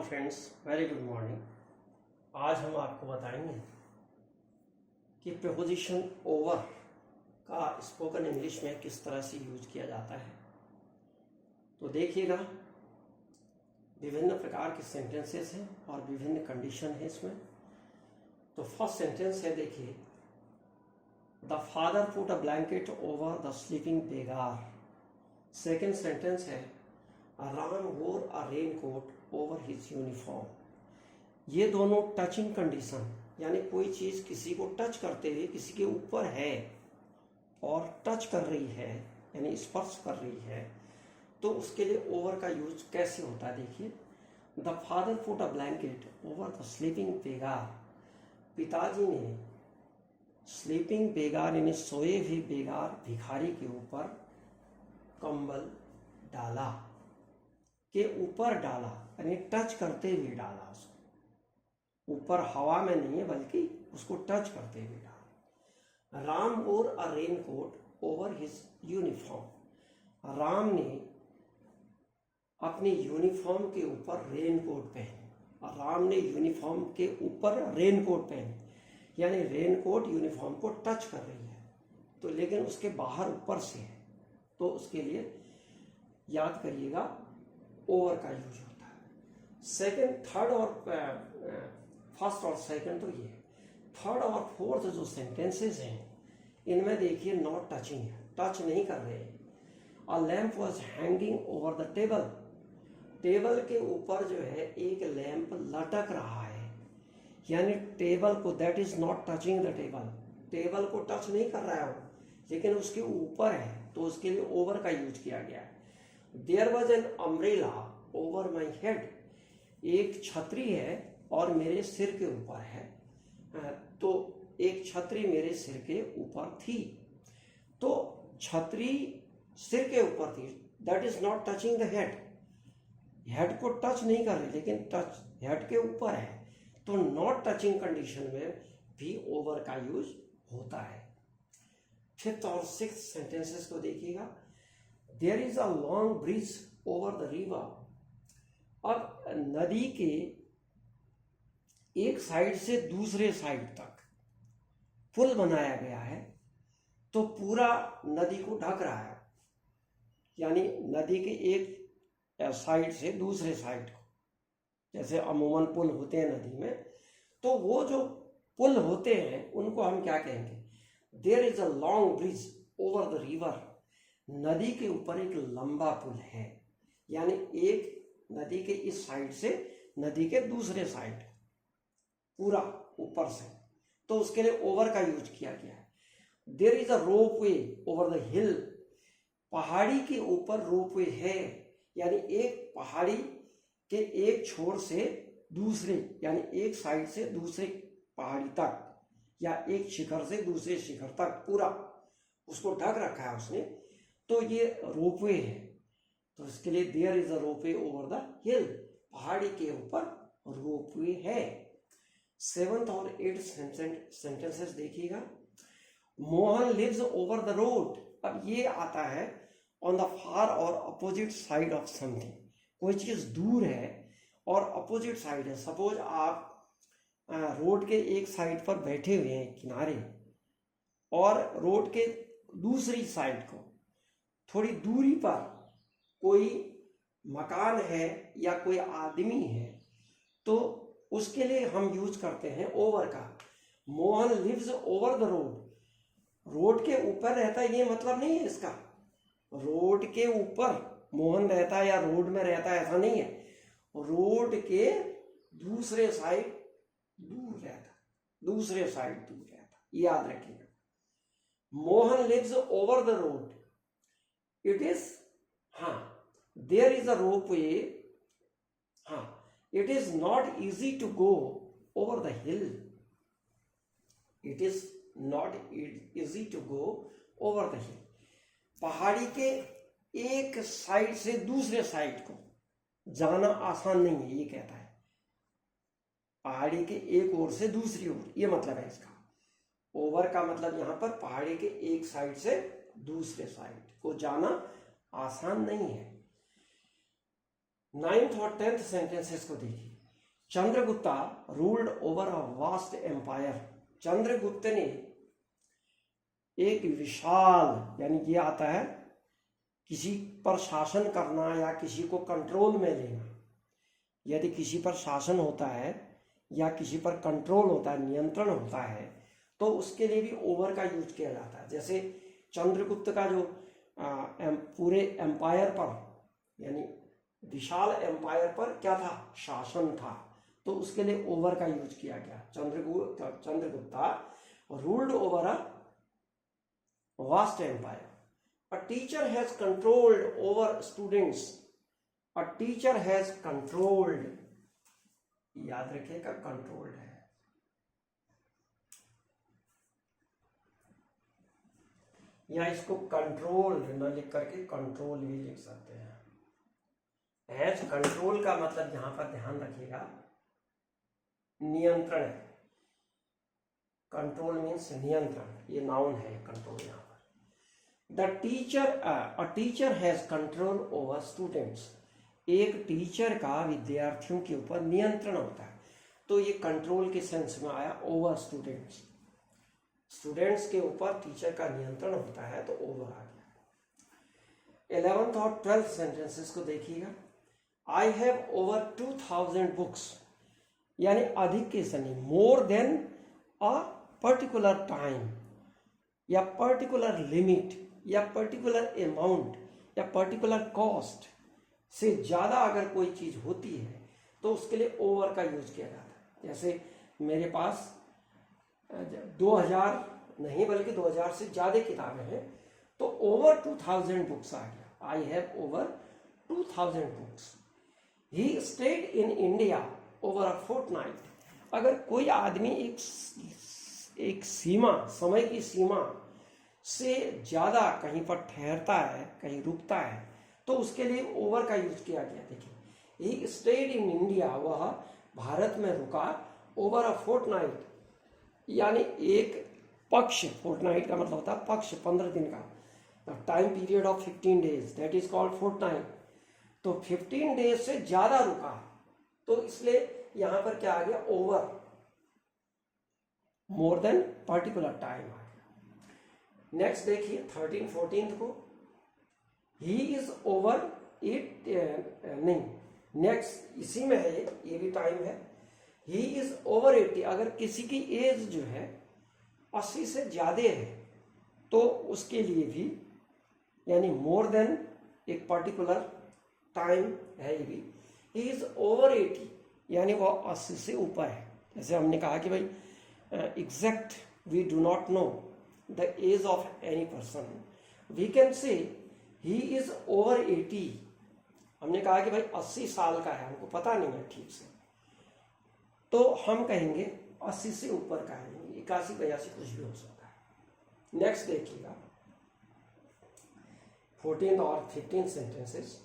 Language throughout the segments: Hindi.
Friends, very good morning. आज हम आपको बताएंगे कि प्रीपोजिशन ओवर का स्पोकन इंग्लिश में किस तरह से यूज किया जाता है। तो देखिएगा, विभिन्न प्रकार के सेंटेंसेस हैं और विभिन्न कंडीशन है इसमें। तो फर्स्ट सेंटेंस है, देखिए, the father put a blanket over the sleeping beggar. Second sentence है, Ram wore a raincoat over his uniform. ये दोनों टचिंग कंडीशन, यानी कोई चीज किसी को टच करते हुए किसी के ऊपर है और टच कर रही है, यानी स्पर्श कर रही है, तो उसके लिए ओवर का यूज कैसे होता है। देखिए, the father put a blanket over the sleeping beggar. पिताजी ने स्लीपिंग बेगार यानी सोए हुए बेगार भिखारी के ऊपर कंबल डाला, के ऊपर डाला यानी टच करते हुए डाला। उसको ऊपर हवा में नहीं है बल्कि उसको टच करते हुए डाला। Ram wore a raincoat over his uniform. Ram ने अपनी यूनिफॉर्म के ऊपर रेनकोट पहनी। और राम ने यूनिफॉर्म के ऊपर रेनकोट पहनी, यानी रेनकोट यूनिफॉर्म को टच कर रही है, तो लेकिन उसके बाहर ऊपर से है, तो उसके लिए याद करिएगा ओवर का यूज होता है। सेकंड, थर्ड और फर्स्ट और सेकंड तो ये है। थर्ड और फोर्थ जो सेंटेंसेस हैं, इनमें देखिए नॉट टचिंग है, टच नहीं कर रहे हैं। अ lamp was hanging over the table. Table के ऊपर जो है एक लैंप लटक रहा है, यानी टेबल को, that is not touching the table. Table को टच नहीं कर रहा है वो, लेकिन उसके ऊपर है, तो उसके लिए ओवर का यूज किया गया है। There was an umbrella over my head. एक छतरी है और मेरे सिर के ऊपर है, तो एक छतरी मेरे सिर के ऊपर थी। तो छतरी सिर के ऊपर थी, that is not touching the head. Head को टच नहीं कर रही, लेकिन टच हेड के ऊपर है, तो नॉट टचिंग कंडीशन में भी ओवर का यूज होता है। फिफ्थ और सिक्स्थ सेंटेंसेस को देखिएगा। There is a long bridge over the river. अब नदी के एक साइड से दूसरे साइड तक पुल बनाया गया है, तो पूरा नदी को ढक रहा है, यानी नदी के एक साइड से दूसरे साइड को, जैसे अमूमन पुल होते हैं नदी में, तो वो जो पुल होते हैं उनको हम क्या कहेंगे? There is a long bridge over the river. नदी के ऊपर एक लंबा पुल है, यानी एक नदी के इस साइड से नदी के दूसरे साइड पूरा ऊपर से, तो उसके लिए ओवर का यूज किया गया है। There is a ropeway over the hill. पहाड़ी के ऊपर रोप वे है, यानी एक पहाड़ी के एक छोर से दूसरे, यानी एक साइड से दूसरे पहाड़ी तक, या एक शिखर से दूसरे शिखर तक पूरा उसको ढक रखा है उसने, तो ये रोपवे है। तो इसके लिए there is a ropeway over the hill. पहाड़ी के ऊपर रोपवे है। सेवंथ और एट्थ सेंटेंसेस देखिएगा। Mohan lives over the road. अब ये आता है ऑन द फार और अपोजिट साइड ऑफ समथिंग। कोई चीज दूर है और अपोजिट साइड है। सपोज आप रोड के एक साइड पर बैठे हुए हैं किनारे, और रोड के दूसरी साइड को थोड़ी दूरी पर कोई मकान है या कोई आदमी है, तो उसके लिए हम यूज करते हैं ओवर का। Mohan lives over the road. Road के ऊपर रहता है ये मतलब नहीं है इसका, रोड के ऊपर मोहन रहता है या रोड में रहता है ऐसा नहीं है। रोड के दूसरे साइड दूर रहता, दूसरे साइड दूर रहता, याद रखिएगा। Mohan lives over the road. It is, हाँ, there is a ropeway. हाँ, it is not easy to go over the hill. It is not easy to go over the hill. पहाड़ी के एक साइड से दूसरे साइड को जाना आसान नहीं है, ये कहता है। पहाड़ी के एक ओर से दूसरी ओर, ये मतलब है इसका। ओवर का मतलब यहां पर पहाड़ी के एक साइड से दूसरे साइड को जाना आसान नहीं है। 9th और 10th सेंटेंसेस को देखिए। Chandragupta ruled over a vast empire. Chandragupta ने एक विशाल, यानी ये आता है किसी पर शासन करना या किसी को कंट्रोल में लेना। यदि किसी पर शासन होता है या किसी पर कंट्रोल होता है, नियंत्रण होता है, तो उसके लिए भी ओवर का यूज किया जाता है। जैसे चंद्रगुप्त का जो पूरे एम्पायर पर, यानी विशाल एम्पायर पर क्या था, शासन था, तो उसके लिए ओवर का यूज किया गया। Chandragupta ruled over a vast empire. A teacher has controlled over students. A teacher has controlled, याद रखिएगा कंट्रोल्ड है। या इसको कंट्रोल न लिख करके कंट्रोल भी लिख सकते हैं। हैज कंट्रोल का मतलब यहां पर ध्यान रखिएगा नियंत्रण है। कंट्रोल मीन्स नियंत्रण, ये नाउन है कंट्रोल यहां पर। The teacher, a teacher has control over students. एक टीचर का विद्यार्थियों के ऊपर नियंत्रण होता है, तो ये कंट्रोल के सेंस में आया ओवर स्टूडेंट्स। स्टूडेंट्स के ऊपर टीचर का नियंत्रण होता है, तो ओवर आ गया। 11th और 12th सेंटेंसेस को देखिएगा। आई हैव ओवर 2000 बुक्स, यानी अधिक के Sunny, more than a particular time या पर्टिकुलर लिमिट या पर्टिकुलर अमाउंट या पर्टिकुलर कॉस्ट से ज़्यादा अगर कोई चीज़ होती है तो उसके लिए ओवर का यूज किया जाता है। जैसे मेरे पास 2000 नहीं बल्कि 2000 से ज़्यादा किताबें हैं, तो ओवर 2000 बुक्स आ गया। I have over 2000 books. He stayed in India over a fortnight. अगर कोई आदमी एक सीमा, समय की सीमा से ज़्यादा कहीं पर ठहरता है, कहीं रुकता है, तो उसके लिए ओवर का यूज किया गया। देखिए, ही स्टेड इन इंडिया, वह भारत में रुका, ओवर अ फोर्टनाइट, यानी एक पक्ष, फोर्टनाइट का मतलब होता है पक्ष, 15 दिन का, time period of 15 days, that is called fortnight. तो 15 डेज से ज्यादा रुका, तो इसलिए यहां पर क्या आ गया, over, more than particular time आ गया। नेक्स्ट देखिए 13 14 को। ही इज ओवर इट, नहीं, नेक्स्ट इसी में है, ये भी टाइम है। ही इज ओवर 80, अगर किसी की एज जो है 80 से ज्यादा है, तो उसके लिए भी, यानी मोर देन एक पर्टिकुलर टाइम है ये भी। ही इज ओवर 80, यानी वो 80 से ऊपर है। जैसे हमने कहा कि भाई exact we do not know the age of any person, we can say he is over 80। हमने कहा कि भाई 80 साल का है, हमको पता नहीं है ठीक से, तो हम कहेंगे 80 से ऊपर का है, 81 82 कुछ भी हो सकता है। नेक्स्ट देखिएगा 14 और 15 sentences.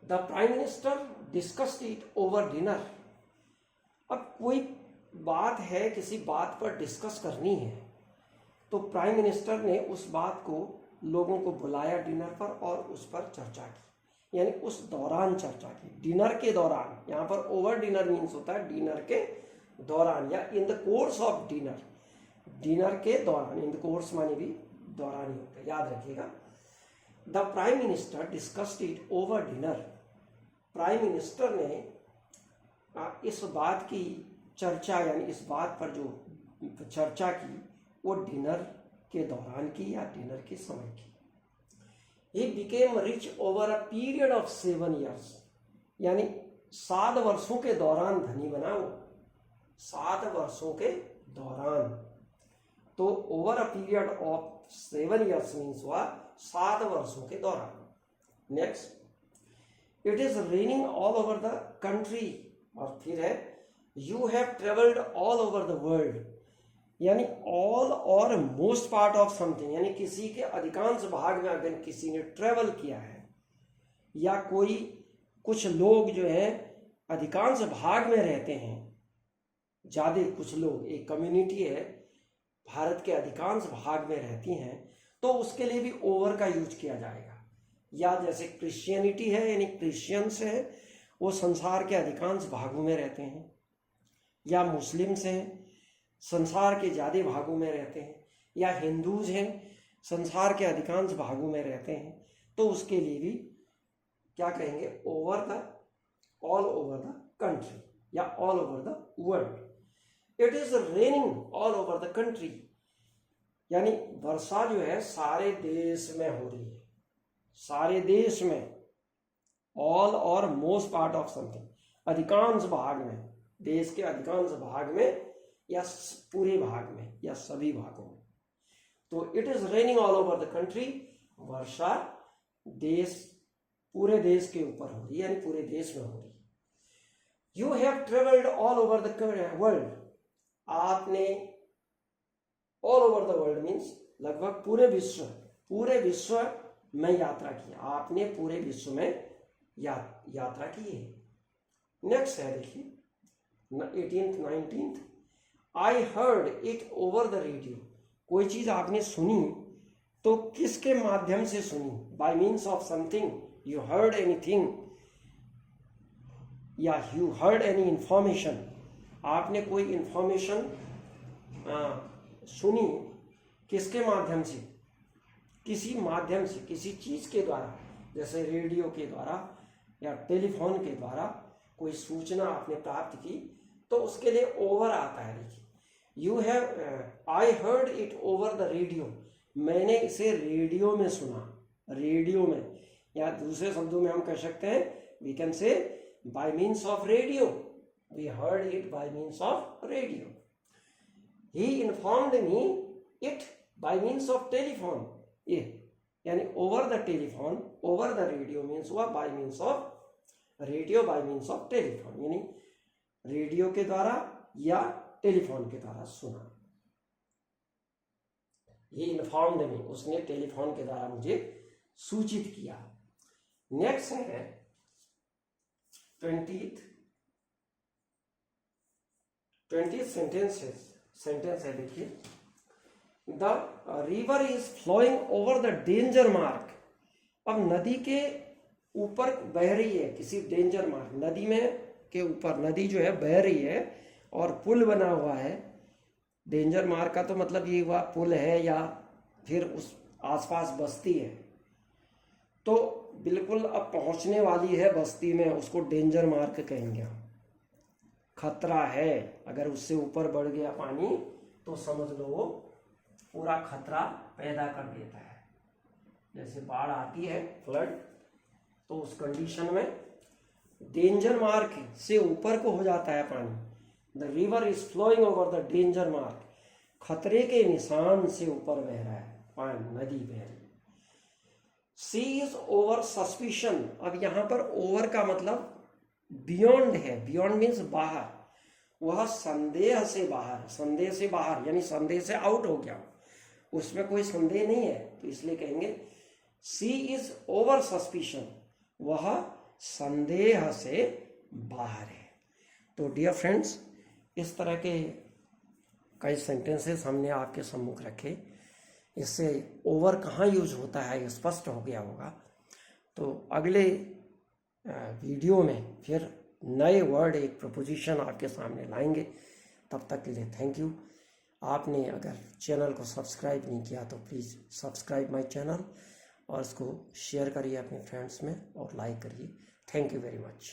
The prime minister discussed it over dinner. अब कोई बात है, किसी बात पर डिस्कस करनी है, तो प्राइम मिनिस्टर ने उस बात को, लोगों को बुलाया डिनर पर और उस पर चर्चा की, यानी उस दौरान चर्चा की, डिनर के दौरान। यहाँ पर ओवर डिनर मीन्स होता है डिनर के दौरान या in the course of dinner, dinner के दौरान, इन द कोर्स माने भी दौरान ही होता है, याद रखिएगा। The prime minister discussed it over dinner. Prime minister ने इस बात की चर्चा, यानी इस बात पर जो चर्चा की, वो डिनर के दौरान की या डिनर के समय की। He became rich over a period of 7 years, यानी 7 वर्षों के दौरान धनी बना वो, 7 वर्षों के दौरान। तो over a period of 7 years means हुआ 7 वर्षों के दौरान। Next, it is raining all over the country, और फिर है you have travelled all over the world, यानी ऑल और मोस्ट पार्ट ऑफ समथिंग, यानी किसी के अधिकांश भाग में अगर किसी ने ट्रेवल किया है, या कोई कुछ लोग जो है अधिकांश भाग में रहते हैं, ज़्यादा कुछ लोग, एक कम्युनिटी है भारत के अधिकांश भाग में रहती हैं, तो उसके लिए भी ओवर का यूज किया जाएगा। या जैसे क्रिश्चियनिटी है, यानी क्रिश्चियंस है, वो संसार के अधिकांश भागों में रहते हैं, या मुस्लिम्स हैं संसार के ज़्यादा भागों में रहते हैं, या हिंदूज हैं संसार के अधिकांश भागों में रहते हैं, तो उसके लिए भी क्या कहेंगे, ऑल ओवर द कंट्री या all over the world. It is raining all over the country, यानी वर्षा जो है सारे देश में हो रही है, सारे देश में, ऑल और मोस्ट पार्ट ऑफ समथिंग, अधिकांश भाग में, देश के अधिकांश भाग में या पूरे भाग में या सभी भागों में। तो it is raining all over the country, वर्षा देश, पूरे देश के ऊपर हो रही है, यानी पूरे देश में हो रही है। You have travelled all over the world, आपने, all over the world means लगभग पूरे विश्व में यात्रा की, आपने पूरे विश्व में यात्रा की है। नेक्स्ट है देखिए 18th 19th, I heard it over the radio, कोई चीज आपने सुनी तो किसके माध्यम से सुनी, bye means of something, you heard anything, या यू हर्ड एनी इंफॉर्मेशन, आपने कोई इंफॉर्मेशन सुनी किसके माध्यम से, किसी माध्यम से, किसी चीज के द्वारा, जैसे रेडियो के द्वारा या टेलीफोन के द्वारा कोई सूचना आपने प्राप्त की, तो उसके लिए ओवर आता है। देखिए you have, I heard it over the radio, मैंने इसे रेडियो में सुना, रेडियो में, या दूसरे शब्दों में हम कह सकते हैं, we can say by means of radio, we heard it by means of radio. He informed me it by means of telephone, ये यानी over the telephone, over the radio means हुआ by means of radio, by means of telephone, यानी रेडियो के द्वारा या टेलीफोन के द्वारा सुना। ये इन्फॉर्म्ड मी, उसने टेलीफोन के द्वारा मुझे सूचित किया। नेक्स्ट है 20th सेंटेंस है देखिए, the river is flowing over the danger mark, अब नदी के ऊपर बह रही है, किसी डेंजर मार्क, नदी में के ऊपर, नदी जो है बह रही है और पुल बना हुआ है, डेंजर मार्क का तो मतलब ये हुआ पुल है या फिर उस आसपास बस्ती है, तो बिल्कुल अब पहुंचने वाली है बस्ती में, उसको डेंजर मार्क कहेंगे हम, खतरा है, अगर उससे ऊपर बढ़ गया पानी तो समझ लो वो पूरा खतरा पैदा कर देता है, जैसे बाढ़ आती है, फ्लड, तो उस कंडीशन में डेंजर मार्क से ऊपर को हो जाता है पानी। The river is flowing over the danger mark, खतरे के निशान से ऊपर बह रहा है पानी, नदी बह रही है। सी इज ओवर सस्पिशन, अब यहां पर ओवर का मतलब बियॉन्ड है, बियॉन्ड मीन्स बाहर, वह संदेह से बाहर, संदेह से बाहर यानी संदेह से आउट हो गया, उसमें कोई संदेह नहीं है, तो इसलिए कहेंगे सी इज ओवर सस्पिशन, वह संदेह से बाहर है। तो डियर फ्रेंड्स, इस तरह के कई सेंटेंसेस हमने आपके सम्मुख रखे, इससे ओवर कहाँ यूज होता है ये स्पष्ट हो गया होगा। तो अगले वीडियो में फिर नए वर्ड, एक प्रपोजिशन आपके सामने लाएंगे। तब तक के लिए थैंक यू। आपने अगर चैनल को सब्सक्राइब नहीं किया तो प्लीज़ सब्सक्राइब माय चैनल और इसको शेयर करिए अपने फ्रेंड्स में और लाइक करिए। Thank you very much.